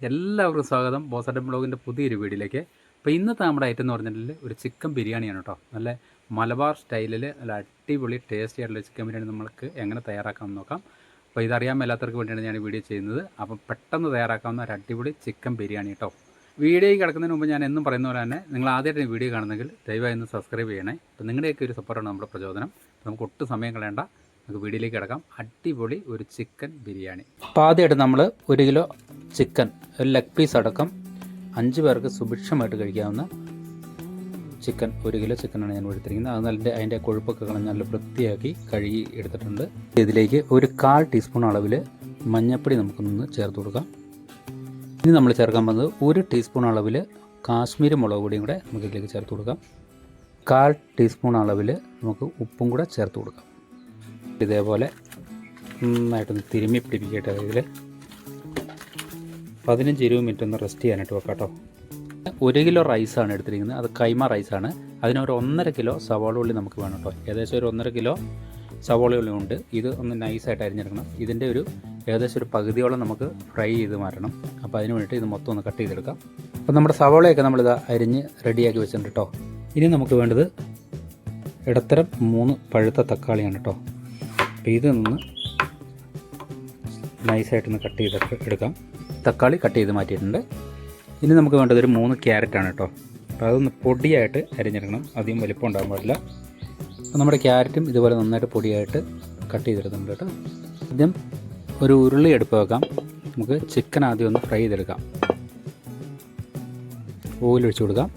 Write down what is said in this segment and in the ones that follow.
എല്ലാവർക്കും സ്വാഗതം ബോസഡൻ ബ്ലോഗിൻ്റെ പുതിയൊരു വീഡിയോയിലേക്ക്. അപ്പോൾ ഇന്നത്തെ നമ്മുടെ ഐറ്റം എന്ന് പറഞ്ഞിട്ടുണ്ടെങ്കിൽ ഒരു ചിക്കൻ ബിരിയാണിയാണ് കേട്ടോ. നല്ല മലബാർ സ്റ്റൈലിൽ നല്ല അടിപൊളി ടേസ്റ്റി ആയിട്ടുള്ള ചിക്കൻ ബിരിയാണി നമുക്ക് എങ്ങനെ തയ്യാറാക്കാമെന്ന് നോക്കാം. അപ്പോൾ ഇതറിയാൻ മേലാത്തവർക്ക് വേണ്ടിയാണ് ഞാൻ വീഡിയോ ചെയ്യുന്നത്. അപ്പം പെട്ടെന്ന് തയ്യാറാക്കാവുന്ന ഒരു അടിപൊളി ചിക്കൻ ബിരിയാണി കേട്ടോ. വീഡിയോയിൽ കിടക്കുന്നതിന് മുമ്പ് ഞാൻ എന്നും പറയുന്ന പോലെ തന്നെ നിങ്ങൾ ആദ്യമായിട്ട് വീഡിയോ കാണുന്നെങ്കിൽ ദയവായി ഒന്ന് സബ്സ്ക്രൈബ് ചെയ്യണേ. അപ്പോൾ നിങ്ങളുടെയൊക്കെ ഒരു സപ്പോർട്ടാണ് നമ്മുടെ പ്രചോദനം. നമുക്ക് ഒട്ടും സമയം കളയേണ്ട, നമുക്ക് വീഡിയോയിലേക്ക് കിടക്കാം. അടിപൊളി ഒരു ചിക്കൻ ബിരിയാണി. അപ്പോൾ ആദ്യമായിട്ട് നമ്മൾ 1 കിലോ ചിക്കൻ, ഒരു ലെഗ് പീസ് അടക്കം 5 പേർക്ക് സുഭിക്ഷമായിട്ട് കഴിക്കാവുന്ന ചിക്കൻ, 1 കിലോ ചിക്കനാണ് ഞാൻ എടുത്തിരിക്കുന്നത്. അത് നല്ല അതിൻ്റെ കൊഴുപ്പൊക്കെ കളഞ്ഞ് നല്ല വൃത്തിയാക്കി കഴുകി എടുത്തിട്ടുണ്ട്. ഇതിലേക്ക് ഒരു 1/4 ടീസ്പൂൺ അളവിൽ മഞ്ഞൾപ്പൊടി നമുക്കൊന്ന് ചേർത്ത് കൊടുക്കാം. ഇനി നമ്മൾ ചേർക്കാൻ പോകുന്നത് 1 ടീസ്പൂൺ അളവിൽ കാശ്മീരി മുളക് പൊടിയും കൂടെ നമുക്ക് ഇതിലേക്ക് ചേർത്ത് കൊടുക്കാം. 1/4 ടീസ്പൂൺ അളവിൽ നമുക്ക് ഉപ്പും കൂടെ ചേർത്ത് കൊടുക്കാം. ഇതേപോലെ നന്നായിട്ടൊന്ന് തിരുമ്മി പിടിപ്പിക്കട്ടെ. ഇതിൽ 15-20 മിനിറ്റ് ഒന്ന് റെസ്റ്റ് ചെയ്യാനായിട്ട് വെക്കാം കേട്ടോ. 1 കിലോ റൈസാണ് എടുത്തിരിക്കുന്നത്. അത് കൈമ റൈസാണ്. അതിനൊരു 1.5 കിലോ സവാള ഉള്ളി നമുക്ക് വേണം കേട്ടോ. ഏകദേശം ഒരു 1.5 കിലോ സവാള ഉള്ളി ഉണ്ട്. ഇത് ഒന്ന് നൈസായിട്ട് അരിഞ്ഞെടുക്കണം. ഇതിൻ്റെ ഏകദേശം ഒരു പകുതിയോളം നമുക്ക് ഫ്രൈ ചെയ്ത് മാറ്റണം. അപ്പോൾ അതിന് വേണ്ടിയിട്ട് ഇത് മൊത്തം ഒന്ന് കട്ട് ചെയ്തെടുക്കാം. അപ്പോൾ നമ്മുടെ സവാളയൊക്കെ നമ്മളിത് അരിഞ്ഞ് റെഡിയാക്കി വെച്ചിട്ടുണ്ട് കേട്ടോ. ഇനി നമുക്ക് വേണ്ടത് ഇടത്തരം 3 പഴുത്ത തക്കാളിയാണ് കേട്ടോ. അപ്പോൾ ഇതൊന്ന് നൈസായിട്ടൊന്ന് കട്ട് ചെയ്ത് എടുക്കാം. തക്കാളി കട്ട് ചെയ്ത് മാറ്റിയിട്ടുണ്ട്. ഇനി നമുക്ക് വേണ്ടത് ഒരു 3 ക്യാരറ്റാണ് കേട്ടോ. അപ്പോൾ അതൊന്ന് പൊടിയായിട്ട് അരിഞ്ഞെടുക്കണം. അധികം വലിപ്പം ഉണ്ടാകാൻ പാടില്ല. അപ്പോൾ നമ്മുടെ ക്യാരറ്റും ഇതുപോലെ നന്നായിട്ട് പൊടിയായിട്ട് കട്ട് ചെയ്തെടുക്കുന്നുണ്ട് കേട്ടോ. ആദ്യം ഒരു ഉരുളി എടുപ്പ് വെക്കാം. നമുക്ക് ചിക്കൻ ആദ്യം ഒന്ന് ഫ്രൈ ചെയ്തെടുക്കാം. ഓയിൽ ഒഴിച്ച് കൊടുക്കാം.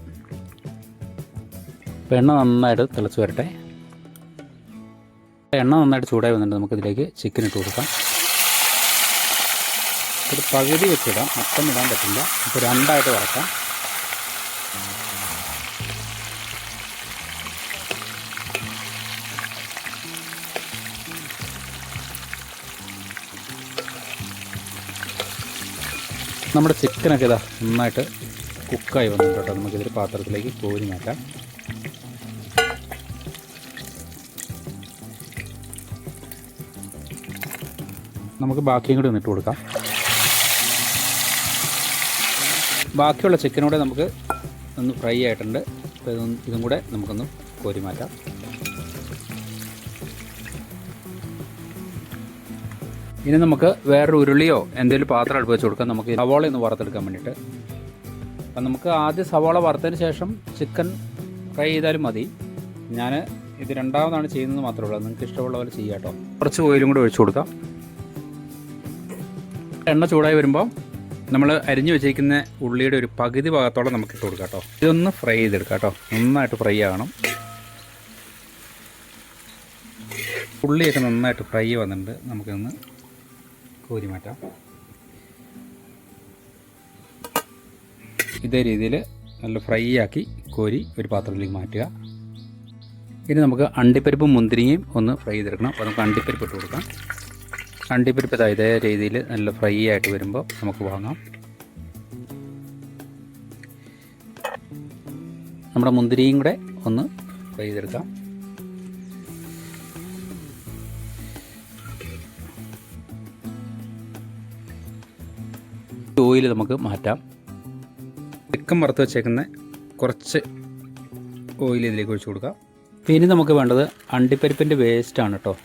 അപ്പോൾ എണ്ണ നന്നായിട്ട് തിളച്ച് വരട്ടെ. എണ്ണ നന്നായിട്ട് ചൂടായി വന്നിട്ട് നമുക്കിതിലേക്ക് ചിക്കൻ ഇട്ട് കൊടുക്കാം. ഒരു പകുതി വെച്ചിടാം, മൊത്തം ഇടാൻ പറ്റില്ല. ഇപ്പോൾ 2ആയിട്ട് വറക്കാം. നമ്മുടെ ചിക്കനൊക്കെ ഇതാ നന്നായിട്ട് കുക്കായി വന്നിട്ട് കേട്ടോ. നമുക്കിതൊരു പാത്രത്തിലേക്ക് കോരി മാറ്റാം. നമുക്ക് ബാക്കിയും കൂടി ഒന്നിട്ട് കൊടുക്കാം. ബാക്കിയുള്ള ചിക്കനൂടെ നമുക്ക് ഒന്ന് ഫ്രൈ ആയിട്ടുണ്ട്. അപ്പോൾ ഇതും കൂടെ നമുക്കൊന്ന് കോരി മാറ്റാം. ഇനി നമുക്ക് വേറൊരു ഉരുളിയോ എന്തെങ്കിലും പാത്രം അടുപ്പ് വെച്ച് കൊടുക്കാം. നമുക്ക് സവാള ഒന്ന് വറുത്തെടുക്കാൻ വേണ്ടിയിട്ട്. അപ്പം നമുക്ക് ആദ്യം സവാള വറുത്തതിന് ശേഷം ചിക്കൻ ഫ്രൈ ചെയ്താലും മതി. ഞാൻ ഇത് രണ്ടാമതാണ് ചെയ്യുന്നത് മാത്രമേ ഉള്ളൂ. നിങ്ങൾക്ക് ഇഷ്ടമുള്ള പോലെ ചെയ്യാം കേട്ടോ. കുറച്ച് ഓയിലും കൂടെ ഒഴിച്ചു കൊടുക്കാം. എണ്ണ ചൂടായി വരുമ്പോൾ നമ്മൾ അരിഞ്ഞു വെച്ചിരിക്കുന്ന ഉള്ളിയുടെ ഒരു പകുതി ഭാഗത്തോളം നമുക്ക് ഇട്ട് കൊടുക്കാം കേട്ടോ. ഇതൊന്ന് ഫ്രൈ ചെയ്തെടുക്കാം കേട്ടോ. നന്നായിട്ട് ഫ്രൈ ആകണം. ഉള്ളിയൊക്കെ നന്നായിട്ട് ഫ്രൈ വന്നിട്ടുണ്ട്. നമുക്കൊന്ന് കോരി മാറ്റാം. ഇതേ രീതിയിൽ നല്ല ഫ്രൈ ആക്കി കോരി ഒരു പാത്രത്തിലേക്ക് മാറ്റുക. ഇനി നമുക്ക് അണ്ടിപ്പരിപ്പും മുന്തിരിങ്ങയും ഒന്ന് ഫ്രൈ ചെയ്തെടുക്കണം. അപ്പോൾ നമുക്ക് അണ്ടിപ്പരിപ്പ് ഇട്ട് കൊടുക്കാം. അണ്ടിപ്പരിപ്പ് ഇതേ രീതിയിൽ നല്ല ഫ്രൈ ആയിട്ട് വരുമ്പോൾ നമുക്ക് വാങ്ങാം. നമ്മുടെ മുന്തിരിയും കൂടെ ഒന്ന് ഫ്രൈ ചെയ്തെടുക്കാം. ഓയിൽ നമുക്ക് മാറ്റാം. ചിക്കൻ വറുത്ത് വെച്ചേക്കുന്ന കുറച്ച് ഓയിൽ ഇതിലേക്ക് ഒഴിച്ച് കൊടുക്കാം. പിന്നെ നമുക്ക് വേണ്ടത് അണ്ടിപ്പരിപ്പിൻ്റെ വേസ്റ്റാണ് കേട്ടോ.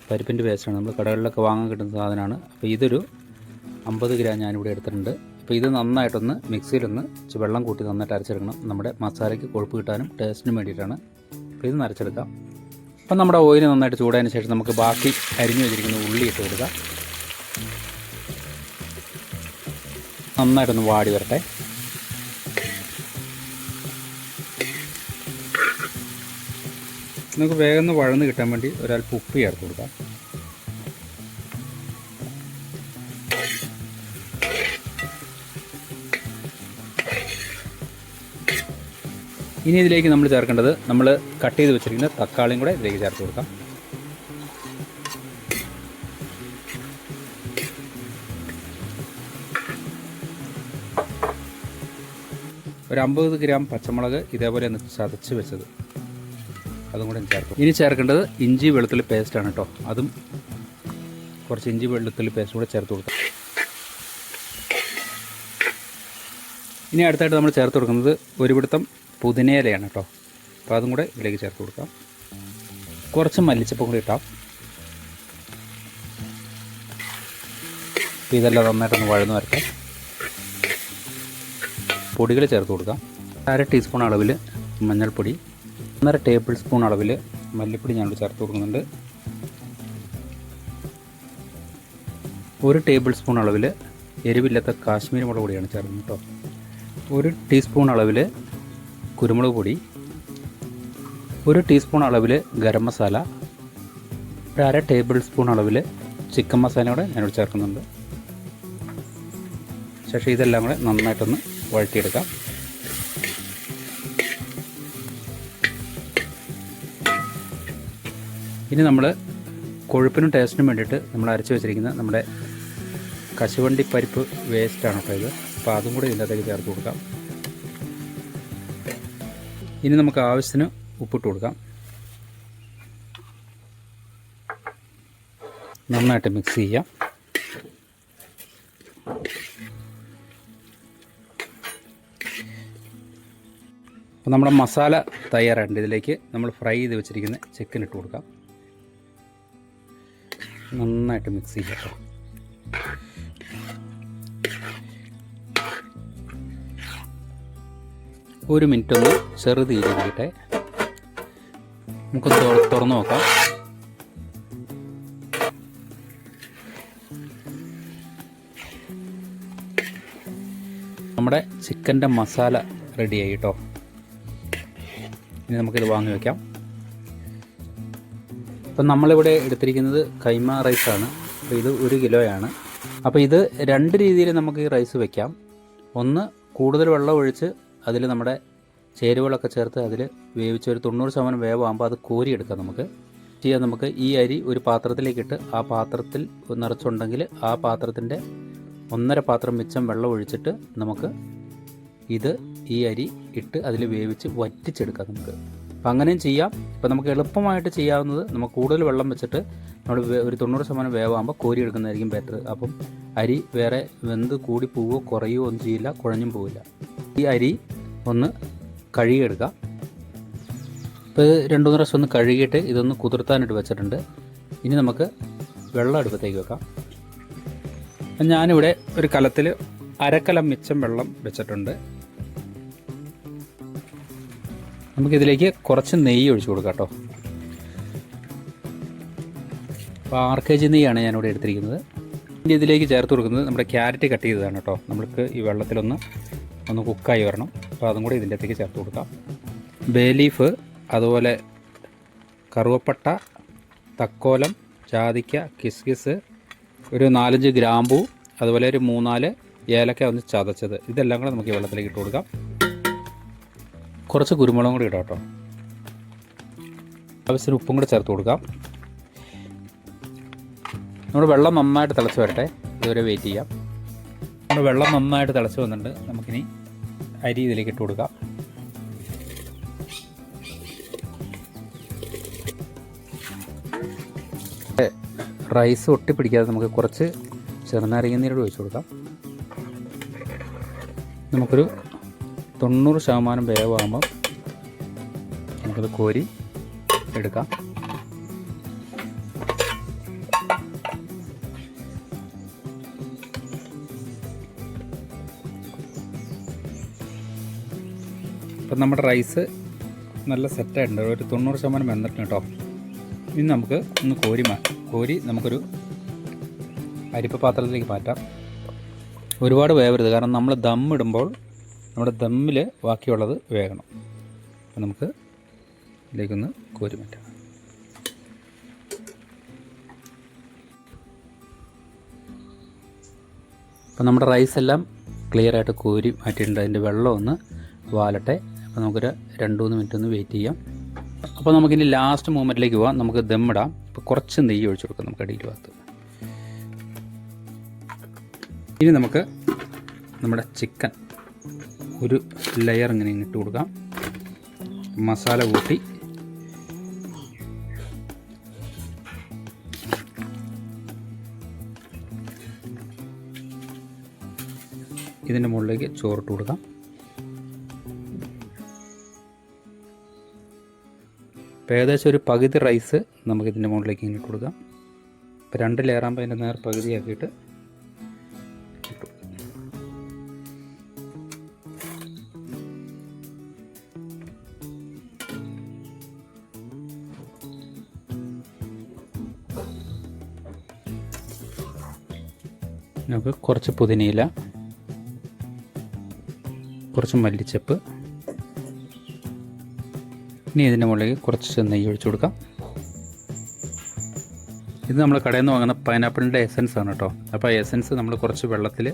പരിപ്പിൻ്റെ വേസ്റ്റാണ്. നമ്മൾ കടകളിലൊക്കെ വാങ്ങാൻ കിട്ടുന്ന സാധനമാണ്. അപ്പോൾ ഇതൊരു 50 ഗ്രാം ഞാനിവിടെ എടുത്തിട്ടുണ്ട്. അപ്പോൾ ഇത് നന്നായിട്ടൊന്ന് മിക്സിയിലൊന്ന് വെള്ളം കൂട്ടി നന്നായിട്ട് അരച്ചെടുക്കണം. നമ്മുടെ മസാലയ്ക്ക് കൊഴുപ്പ് കിട്ടാനും ടേസ്റ്റിനും വേണ്ടിയിട്ടാണ്. അപ്പോൾ ഇത് അരച്ചെടുക്കാം. അപ്പം നമ്മുടെ ഓയിൽ നന്നായിട്ട് ചൂടായതിന് ശേഷം നമുക്ക് ബാക്കി അരിഞ്ഞു വെച്ചിരിക്കുന്ന ഉള്ളി ഇട്ട് കൊടുക്കാം. നന്നായിട്ടൊന്ന് വാടി വരട്ടെ. നമുക്ക് വേഗം വഴന്ന് കിട്ടാൻ വേണ്ടി ഒരൽപ്പം ഉപ്പ് ചേർത്ത് കൊടുക്കാം. ഇനി ഇതിലേക്ക് നമ്മൾ ചേർക്കേണ്ടത് നമ്മൾ കട്ട് ചെയ്ത് വെച്ചിരിക്കുന്ന തക്കാളിയും കൂടെ ഇതിലേക്ക് ചേർത്ത് കൊടുക്കാം. ഒരു 50 ഗ്രാം പച്ചമുളക് ഇതേപോലെ ഒന്ന് ചതച്ച് വെച്ചത് അതും കൂടെ ചേർക്കും. ഇനി ചേർക്കേണ്ടത് ഇഞ്ചി വെളുത്തുള്ളി പേസ്റ്റാണ് കേട്ടോ. അതും കുറച്ച് ഇഞ്ചി വെളുത്തുള്ളി പേസ്റ്റ് കൂടെ ചേർത്ത് കൊടുക്കാം. ഇനി അടുത്തായിട്ട് നമ്മൾ ചേർത്ത് കൊടുക്കുന്നത് ഒരു പിടുത്തം പുതിനയിലയാണ് കേട്ടോ. അപ്പോൾ അതും കൂടെ ഇതിലേക്ക് ചേർത്ത് കൊടുക്കാം. കുറച്ച് മല്ലിച്ചപ്പും കൂടി ഇട്ടാം. അപ്പോൾ ഇതെല്ലാം നന്നായിട്ടൊന്ന് വഴന്ന് വരട്ടെ. പൊടികൾ ചേർത്ത് കൊടുക്കാം. 1/2 ടീസ്പൂൺ അളവിൽ മഞ്ഞൾപ്പൊടി, 1.5 ടേബിൾ സ്പൂൺ അളവിൽ മല്ലിപ്പൊടി ഞാനിവിടെ ചേർത്ത് കൊടുക്കുന്നുണ്ട്. 1 ടേബിൾ സ്പൂൺ അളവിൽ എരിവില്ലാത്ത കാശ്മീരി മുളക് പൊടിയാണ് ചേർക്കുന്നത് കേട്ടോ. 1 ടീസ്പൂൺ അളവിൽ കുരുമുളക് പൊടി, 1 ടീസ്പൂൺ അളവിൽ ഗരം മസാല, 1/2 ടേബിൾ സ്പൂൺ അളവിൽ ചിക്കൻ മസാല കൂടെ ഞാനിവിടെ ചേർക്കുന്നുണ്ട്. ശേഷം ഇതെല്ലാം കൂടെ നന്നായിട്ടൊന്ന് വഴറ്റിയെടുക്കാം. ഇനി നമ്മൾ കൊഴുപ്പിനും ടേസ്റ്റിനും വേണ്ടിയിട്ട് നമ്മൾ അരച്ച് വെച്ചിരിക്കുന്ന നമ്മുടെ കശുവണ്ടി പരിപ്പ് വേസ്റ്റാണ് കേട്ടോ ഇത്. അപ്പോൾ അതും കൂടി ഇതിൻ്റെ അകത്തേക്ക് ചേർത്ത് കൊടുക്കാം. ഇനി നമുക്ക് ആവശ്യത്തിന് ഉപ്പിട്ട് കൊടുക്കാം. നന്നായിട്ട് മിക്സ് ചെയ്യാം. അപ്പോൾ നമ്മുടെ മസാല തയ്യാറായിട്ടുണ്ട്. ഇതിലേക്ക് നമ്മൾ ഫ്രൈ ചെയ്ത് വെച്ചിരിക്കുന്ന ചിക്കൻ ഇട്ട് കൊടുക്കാം. നന്നായിട്ട് മിക്സ് ചെയ്യാം കേട്ടോ. ഒരു മിനിറ്റ് ഒന്ന് ചെറുതീരിക്കട്ടെ. നമുക്കൊന്ന് തുറന്ന് നോക്കാം. നമ്മുടെ ചിക്കൻ്റെ മസാല റെഡിയായി കേട്ടോ. ഇനി നമുക്കിത് വാങ്ങി വയ്ക്കാം. അപ്പം നമ്മളിവിടെ എടുത്തിരിക്കുന്നത് കൈമ റൈസാണ്. അപ്പോൾ ഇത് 1 കിലോയാണ്. അപ്പോൾ ഇത് 2 രീതിയിൽ നമുക്ക് ഈ റൈസ് വയ്ക്കാം. ഒന്ന്, കൂടുതൽ വെള്ളം ഒഴിച്ച് അതിൽ നമ്മുടെ ചേരുവകളൊക്കെ ചേർത്ത് അതിൽ വേവിച്ച് ഒരു 90% വേവാകുമ്പോൾ അത് കോരിയെടുക്കാം. നമുക്ക് ഈ അരി ഒരു പാത്രത്തിലേക്കിട്ട് ആ പാത്രത്തിൽ നിറച്ചുണ്ടെങ്കിൽ ആ പാത്രത്തിൻ്റെ 1.5 പാത്രം മിച്ചം വെള്ളം ഒഴിച്ചിട്ട് നമുക്ക് ഈ അരി ഇട്ട് അതിൽ വേവിച്ച് വറ്റിച്ചെടുക്കാം നമുക്ക്. അപ്പോൾ അങ്ങനെയും ചെയ്യാം. ഇപ്പോൾ നമുക്ക് എളുപ്പമായിട്ട് ചെയ്യാവുന്നത് നമുക്ക് കൂടുതൽ വെള്ളം വെച്ചിട്ട് നമ്മൾ ഒരു 90% വേവാകുമ്പോൾ കോരി എടുക്കുന്നതായിരിക്കും ബെറ്റർ. അപ്പം അരി വേറെ വെന്ത് കൂടി പോവുകയോ കുറയുകയോ ഒന്നും ചെയ്യില്ല, കുഴഞ്ഞും പോവില്ല. ഈ അരി ഒന്ന് കഴുകിയെടുക്കാം. ഇപ്പോൾ ഇത് 2-3 പ്രാവശ്യം ഒന്ന് കഴുകിയിട്ട് ഇതൊന്ന് കുതിർത്താനായിട്ട് വെച്ചിട്ടുണ്ട്. ഇനി നമുക്ക് വെള്ളം അടുപ്പത്തേക്ക് വെക്കാം. ഞാനിവിടെ ഒരു കലത്തിൽ 1/2 കലം മിച്ചം വെള്ളം വെച്ചിട്ടുണ്ട്. നമുക്കിതിലേക്ക് കുറച്ച് നെയ്യ് ഒഴിച്ചു കൊടുക്കാം കേട്ടോ. അപ്പോൾ 6 kg നെയ്യാണ് ഞാനിവിടെ എടുത്തിരിക്കുന്നത്. ഇനി ഇതിലേക്ക് ചേർത്ത് കൊടുക്കുന്നത് നമ്മുടെ ക്യാരറ്റ് കട്ട് ചെയ്തതാണ് കേട്ടോ. നമുക്ക് ഈ വെള്ളത്തിലൊന്ന് കുക്കായി വരണം. അപ്പോൾ അതും കൂടി ഇതിൻ്റെ അകത്തേക്ക് ചേർത്ത് കൊടുക്കാം. ബേ ലീഫ്, അതുപോലെ കറുവപ്പട്ട, തക്കോലം, ജാതിക്ക, കിസ്കിസ്, ഒരു 4-5 ഗ്രാമ്പൂ, അതുപോലെ ഒരു 3-4 ഏലക്ക ഒന്ന് ചതച്ചത്, ഇതെല്ലാം കൂടെ നമുക്ക് ഈ വെള്ളത്തിലേക്ക് ഇട്ട് കൊടുക്കാം. കുറച്ച് കുരുമുളകും കൂടി ഇടാം കേട്ടോ. ആവശ്യത്തിന് ഉപ്പും കൂടെ ചേർത്ത് കൊടുക്കാം. നമ്മുടെ വെള്ളം നന്നായിട്ട് തിളച്ച് വരട്ടെ. ഇതുവരെ വെയിറ്റ് ചെയ്യാം. നമ്മുടെ വെള്ളം നന്നായിട്ട് തിളച്ച് വന്നിട്ടുണ്ട്. നമുക്കിനി അരി ഇതിലേക്ക് ഇട്ട് കൊടുക്കാം. റൈസ് ഒട്ടിപ്പിടിക്കാതെ നമുക്ക് കുറച്ച് ചെറുനാരങ്ങ നീരോട് ഒഴിച്ച് കൊടുക്കാം. നമുക്കൊരു 90% വേവാകുമ്പം നമുക്കത് കോരി എടുക്കാം. അപ്പം നമ്മുടെ റൈസ് നല്ല സെറ്റായിട്ടുണ്ട്. ഒരു 90% വെന്തിട്ടുണ്ട് കേട്ടോ. ഇനി നമുക്ക് ഒന്ന് കോരി നമുക്കൊരു അരിപ്പ പാത്രത്തിലേക്ക് മാറ്റാം. ഒരുപാട് വേവരുത്, കാരണം നമ്മൾ ദം ഇടുമ്പോൾ നമ്മുടെ ദമ്മിൽ ബാക്കിയുള്ളത് വേകണം. അപ്പം നമുക്ക് ഇതിലേക്കൊന്ന് കോരി മാറ്റാം. അപ്പം നമ്മുടെ റൈസെല്ലാം ക്ലിയറായിട്ട് കോരി മാറ്റിയിട്ടുണ്ട്. അതിൻ്റെ വെള്ളം ഒന്ന് വാലട്ടെ. അപ്പോൾ നമുക്കൊരു 2-3 മിനിറ്റ് ഒന്ന് വെയിറ്റ് ചെയ്യാം. അപ്പോൾ നമുക്കിനി ലാസ്റ്റ് മൂമെൻറ്റിലേക്ക് പോകാം. നമുക്ക് ദമ്മിടാം. ഇപ്പോൾ കുറച്ച് നെയ്യ് ഒഴിച്ചു കൊടുക്കാം നമുക്ക് അടിയിൽ ഭാഗത്ത്. ഇനി നമുക്ക് നമ്മുടെ ചിക്കൻ ഒരു ലെയർ ഇങ്ങനെ ഇട്ട് കൊടുക്കാം. മസാല കൂട്ടി ഇതിൻ്റെ മുകളിലേക്ക് ചോറിട്ട് കൊടുക്കാം. അപ്പോൾ ഏകദേശം ഒരു പകുതി റൈസ് നമുക്കിതിൻ്റെ മുകളിലേക്ക് ഇങ്ങനെ ഇട്ട് കൊടുക്കാം. ഇപ്പോൾ 2 ലെയറാകുമ്പോൾ അതിൻ്റെ നേർ പകുതിയാക്കിയിട്ട് നമുക്ക് കുറച്ച് പുതിനയില, കുറച്ച് മല്ലിച്ചപ്പ്, ഇനി ഇതിൻ്റെ മുകളിലേക്ക് കുറച്ച് നെയ്യ് ഒഴിച്ചു കൊടുക്കാം. ഇത് നമ്മൾ കടയിൽ നിന്ന് വാങ്ങുന്ന പൈനാപ്പിളിൻ്റെ എസൻസ് ആണ് കേട്ടോ. അപ്പോൾ ആ എസൻസ് നമ്മൾ കുറച്ച് വെള്ളത്തിൽ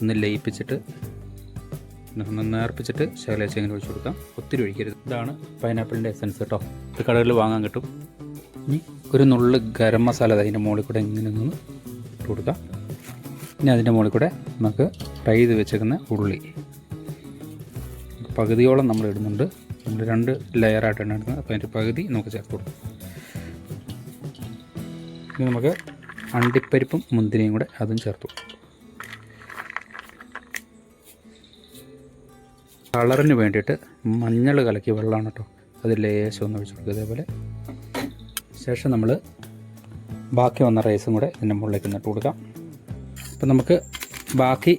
ഒന്ന് ലയിപ്പിച്ചിട്ട് ഒന്ന് നേർപ്പിച്ചിട്ട് ശകലേശം ഇങ്ങനെ ഒഴിച്ചു കൊടുക്കാം. ഒത്തിരി ഒഴിക്കരുത്. ഇതാണ് പൈനാപ്പിളിൻ്റെ എസൻസ് കേട്ടോ. ഇത് കടകളിൽ വാങ്ങാൻ കിട്ടും. ഇനി ഒരു നുള്ള് ഗരം മസാല അതിൻ്റെ മുകളിൽ കൂടെ ഇങ്ങനെ ഒന്ന് ഇട്ട് കൊടുക്കാം. ഇനി അതിൻ്റെ മുകളിൽ കൂടെ നമുക്ക് ഫ്രൈ ചെയ്ത് വെച്ചേക്കുന്ന ഉള്ളി പകുതിയോളം നമ്മൾ ഇടുന്നുണ്ട്. നമ്മൾ 2 ലെയറായിട്ടാണ് ഇടുന്നത്. അപ്പോൾ അതിൻ്റെ പകുതി നമുക്ക് ചേർത്ത് കൊടുക്കും. ഇനി നമുക്ക് അണ്ടിപ്പരിപ്പും മുന്തിരിയും കൂടെ അതും ചേർത്തു. കളറിന് വേണ്ടിയിട്ട് മഞ്ഞൾ കലക്കിയ വെള്ളമാണ് കേട്ടോ. അത് ലേശം ഒന്ന് ഒഴിച്ചു കൊടുക്കുക. ഇതേപോലെ ശേഷം നമ്മൾ ബാക്കി വന്ന റൈസും കൂടെ ഇതിൻ്റെ മുകളിലേക്ക് ഇട്ട് കൊടുക്കാം. അപ്പം നമുക്ക് ബാക്കി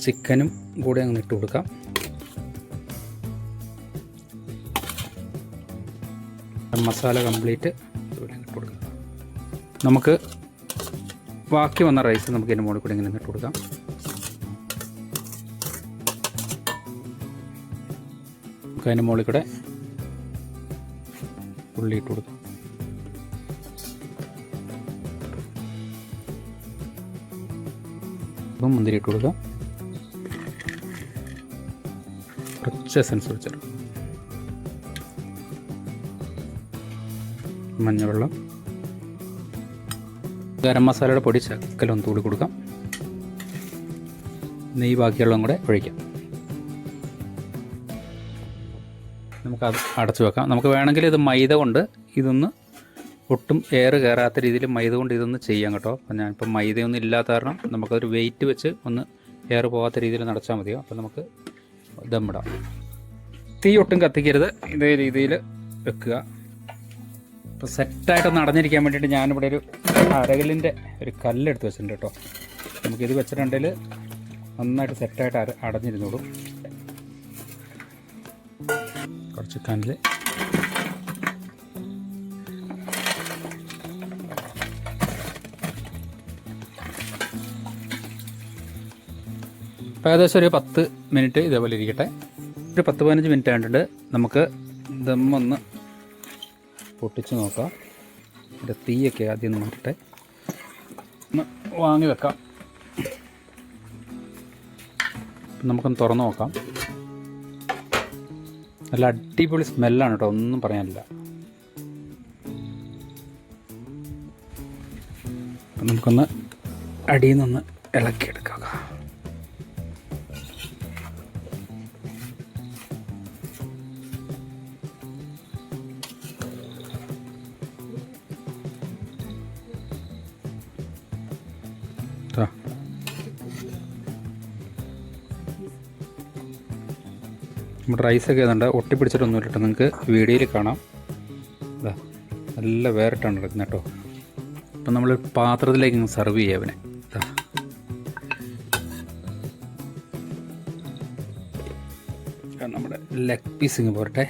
ചിക്കനും കൂടെ അങ്ങ് ഇട്ട് കൊടുക്കാം. മസാല കംപ്ലീറ്റ് ഇതുപോലെ ഇട്ട് കൊടുക്കാം. നമുക്ക് ബാക്കി വന്ന റൈസ് നമുക്ക് ഇതിൻ്റെ മുകളിൽ കൂടെ ഇങ്ങനെ ഇട്ട് കൊടുക്കാം. നമുക്ക് അതിൻ്റെ മുകളിൽ കൂടെ ഉള്ളി ഇട്ട് കൊടുക്കാം. അപ്പം മുന്തിരി ഇട്ട് കൊടുക്കാം. കുറച്ച് എസൻസ് ഒഴിച്ചിട്ട് മഞ്ഞവെള്ളം, ഗരം മസാലയുടെ പൊടി ശകലം തൂടി കൊടുക്കാം. നെയ്യ് ബാക്കിയുള്ളതും കൂടെ ഒഴിക്കാം. നമുക്കത് അടച്ചു വെക്കാം. നമുക്ക് വേണമെങ്കിൽ ഇത് മൈദ കൊണ്ട് ഇതൊന്ന് ഒട്ടും എയർ കയറാത്ത രീതിയിൽ മൈദ കൊണ്ട് ഇതൊന്ന് ചെയ്യാം കേട്ടോ. അപ്പം ഞാനിപ്പോൾ മൈദയൊന്നും ഇല്ലാത്ത കാരണം നമുക്കൊരു വെയിറ്റ് വെച്ച് ഒന്ന് എയർ പോകാത്ത രീതിയിൽ നടച്ചാൽ മതിയോ. അപ്പോൾ നമുക്ക് ദമ്മിടാം. തീ ഒട്ടും കത്തിക്കരുത്. ഇതേ രീതിയിൽ വെക്കുക. ഇപ്പോൾ സെറ്റായിട്ടൊന്ന് അടഞ്ഞിരിക്കാൻ വേണ്ടിയിട്ട് ഞാനിവിടെ ഒരു അരകല്ലിൻ്റെ ഒരു കല്ലെടുത്ത് വെച്ചിട്ടുണ്ട് കേട്ടോ. നമുക്കിത് വെച്ചിട്ടുണ്ടെങ്കിൽ നന്നായിട്ട് സെറ്റായിട്ട് അടഞ്ഞിരുന്നോളും. കുറച്ച് കല്ല് ഏകദേശം ഒരു 10 മിനിറ്റ് ഇതേപോലെ ഇരിക്കട്ടെ. ഒരു 10-15 മിനിറ്റ് ആയിട്ടുണ്ട്. നമുക്ക് ദമ്മൊന്ന് പൊട്ടിച്ച് നോക്കാം. അതിൻ്റെ തീയൊക്കെ ആദ്യം ഒന്ന് മാറ്റട്ടെ. ഒന്ന് വാങ്ങി വെക്കാം. നമുക്കൊന്ന് തുറന്ന് നോക്കാം. നല്ല അടിപൊളി സ്മെല്ലാണ് കേട്ടോ, ഒന്നും പറയാനില്ല. അപ്പം നമുക്കൊന്ന് അടിയിൽ നിന്നൊന്ന് ഇളക്കിയെടുക്കാം. നമ്മുടെ റൈസൊക്കെ ഏതാണ്ട് ഒട്ടിപ്പിടിച്ചിട്ടൊന്നുമില്ല കേട്ടോ. നിങ്ങൾക്ക് വീഡിയോയിൽ കാണാം. ഇതാ നല്ല വേറിട്ടാണ് എടുക്കുന്നത് കേട്ടോ. അപ്പം നമ്മൾ പാത്രത്തിലേക്ക് സെർവ് ചെയ്യാം അവനെ. നമ്മുടെ ലെഗ് പീസ് ഇങ്ങ് പോരട്ടെ.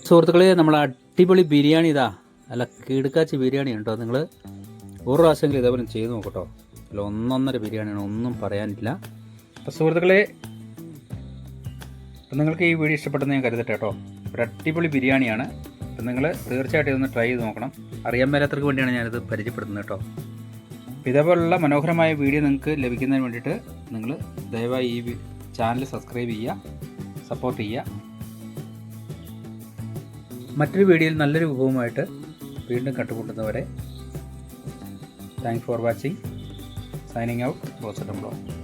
സുഹൃത്തുക്കളെ, നമ്മൾ അടിപൊളി ബിരിയാണി ഇതാ അല്ല കിടുക്കാച്ചി ബിരിയാണി ഉണ്ടോ. നിങ്ങൾ ഒരു പ്രാവശ്യമെങ്കിലും ഇതേപോലെ ചെയ്ത് നോക്കട്ടോ. അല്ല 1-1.5 ബിരിയാണിയാണ്, ഒന്നും പറയാനില്ല. അപ്പോൾ സുഹൃത്തുക്കളെ, അപ്പം നിങ്ങൾക്ക് ഈ വീഡിയോ ഇഷ്ടപ്പെട്ടെന്ന് ഞാൻ കരുതട്ടെ കേട്ടോ. ഒരു അടിപൊളി ബിരിയാണിയാണ്. അപ്പം നിങ്ങൾ തീർച്ചയായിട്ടും ഇതൊന്ന് ട്രൈ ചെയ്ത് നോക്കണം. അറിയാൻ മേലാത്തവർക്ക് വേണ്ടിയാണ് ഞാനിത് പരിചയപ്പെടുത്തുന്നത് കേട്ടോ. ഇതേപോലുള്ള മനോഹരമായ വീഡിയോ നിങ്ങൾക്ക് ലഭിക്കുന്നതിന് വേണ്ടിയിട്ട് നിങ്ങൾ ദയവായി ഈ ചാനൽ സബ്സ്ക്രൈബ് ചെയ്യുക, സപ്പോർട്ട് ചെയ്യുക. മറ്റൊരു വീഡിയോയിൽ നല്ലൊരു വിഭവമായിട്ട് വീണ്ടും കണ്ടുമുട്ടുന്നവരെ thanks for watching. Signing out. ബോസഡം ബ്ലോഗ്.